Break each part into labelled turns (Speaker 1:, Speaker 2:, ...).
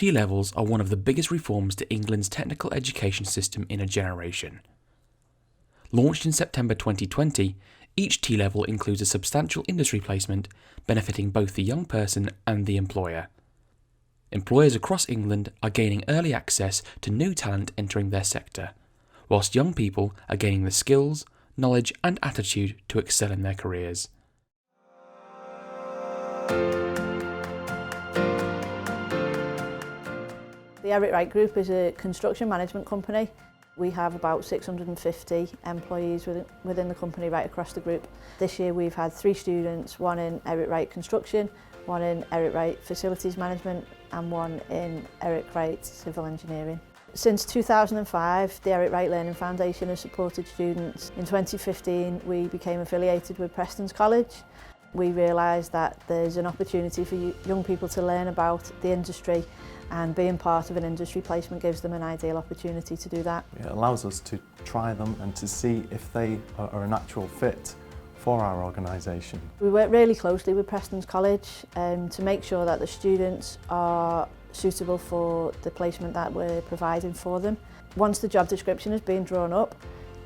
Speaker 1: T-levels are one of the biggest reforms to England's technical education system in a generation. Launched in September 2020, each T-level includes a substantial industry placement benefiting both the young person and the employer. Employers across England are gaining early access to new talent entering their sector, whilst young people are gaining the skills, knowledge and attitude to excel in their careers.
Speaker 2: The Eric Wright Group is a construction management company. We have about 650 employees within the company right across the group. This year we've had 3 students, one in Eric Wright Construction, one in Eric Wright Facilities Management and one in Eric Wright Civil Engineering. Since 2005, the Eric Wright Learning Foundation has supported students. In 2015, we became affiliated with Preston's College. We realised that there's an opportunity for young people to learn about the industry, and being part of an industry placement gives them an ideal opportunity to do that.
Speaker 3: It allows us to try them and to see if they are a natural fit for our organisation.
Speaker 2: We work really closely with Preston's College to make sure that the students are suitable for the placement that we're providing for them. Once the job description has been drawn up,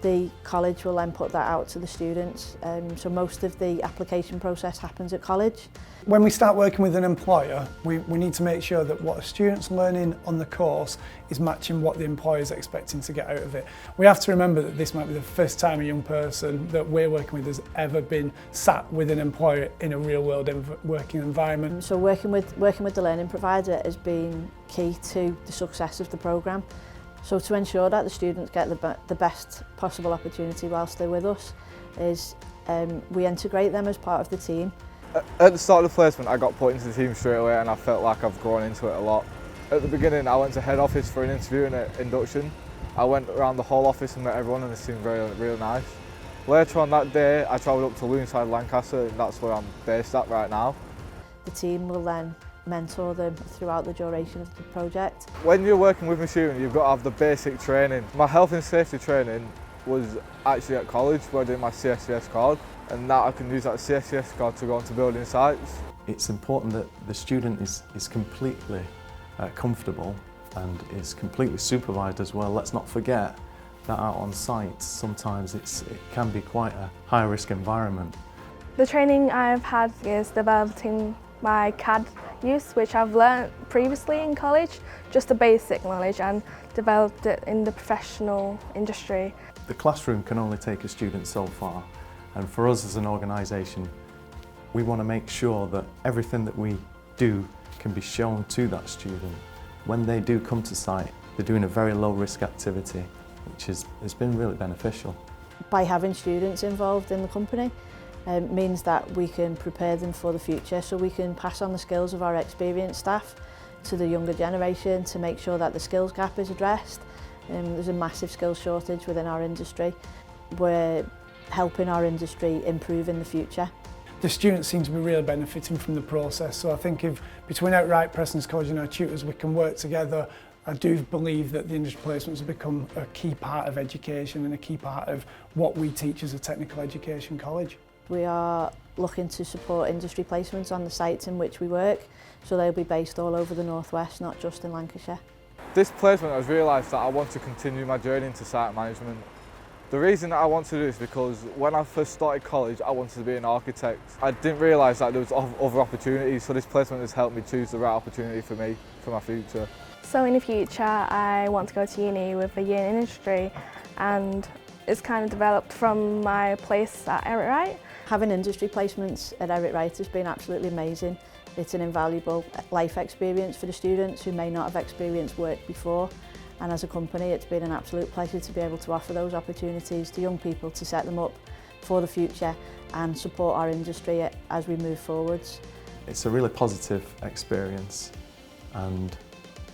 Speaker 2: the college will then put that out to the students, so most of the application process happens at college.
Speaker 4: When we start working with an employer, we need to make sure that what a student's learning on the course is matching what the employer's expecting to get out of it. We have to remember that this might be the first time a young person that we're working with has ever been sat with an employer in a real-world working environment.
Speaker 2: So working with the learning provider has been key to the success of the programme. So to ensure that the students get the best possible opportunity whilst they're with us is we integrate them as part of the team.
Speaker 5: At the start of the placement I got put into the team straight away and I felt like I've grown into it a lot. At the beginning I went to head office for an interview and an induction. I went around the whole office and met everyone and it seemed really nice. Later on that day I travelled up to Loonside, Lancaster, and that's where I'm based at right now.
Speaker 2: The team will then mentor them throughout the duration of the project.
Speaker 5: When you're working with machinery, you've got to have the basic training. My health and safety training was actually at college where I did my CSCS card, and now I can use that CSCS card to go onto building sites.
Speaker 3: It's important that the student is completely comfortable and is completely supervised as well. Let's not forget that out on site sometimes it can be quite a high risk environment.
Speaker 6: The training I've had is developing my CAD use, which I've learnt previously in college, just the basic knowledge, and developed it in the professional industry.
Speaker 3: The classroom can only take a student so far, and for us as an organisation, we want to make sure that everything that we do can be shown to that student. When they do come to site, they're doing a very low risk activity, which has been really beneficial.
Speaker 2: By having students involved in the company, means that we can prepare them for the future, so we can pass on the skills of our experienced staff to the younger generation to make sure that the skills gap is addressed. There's a massive skills shortage within our industry. We're helping our industry improve in the future.
Speaker 4: The students seem to be really benefiting from the process, so I think if between Eric Wright, Preston's College and our tutors we can work together, I do believe that the industry placements have become a key part of education and a key part of what we teach as a technical education college.
Speaker 2: We are looking to support industry placements on the sites in which we work, so they'll be based all over the northwest, not just in Lancashire.
Speaker 5: This placement I've realised that I want to continue my journey into site management. The reason that I want to do this is because when I first started college I wanted to be an architect. I didn't realise that there was other opportunities, so this placement has helped me choose the right opportunity for me, for my future.
Speaker 6: So in the future I want to go to uni with a year in industry, and it's kind of developed from my place at Eric Wright.
Speaker 2: Having industry placements at Eric Wright has been absolutely amazing. It's an invaluable life experience for the students who may not have experienced work before, and as a company it's been an absolute pleasure to be able to offer those opportunities to young people to set them up for the future and support our industry as we move forwards.
Speaker 3: It's a really positive experience and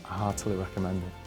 Speaker 3: I heartily recommend it.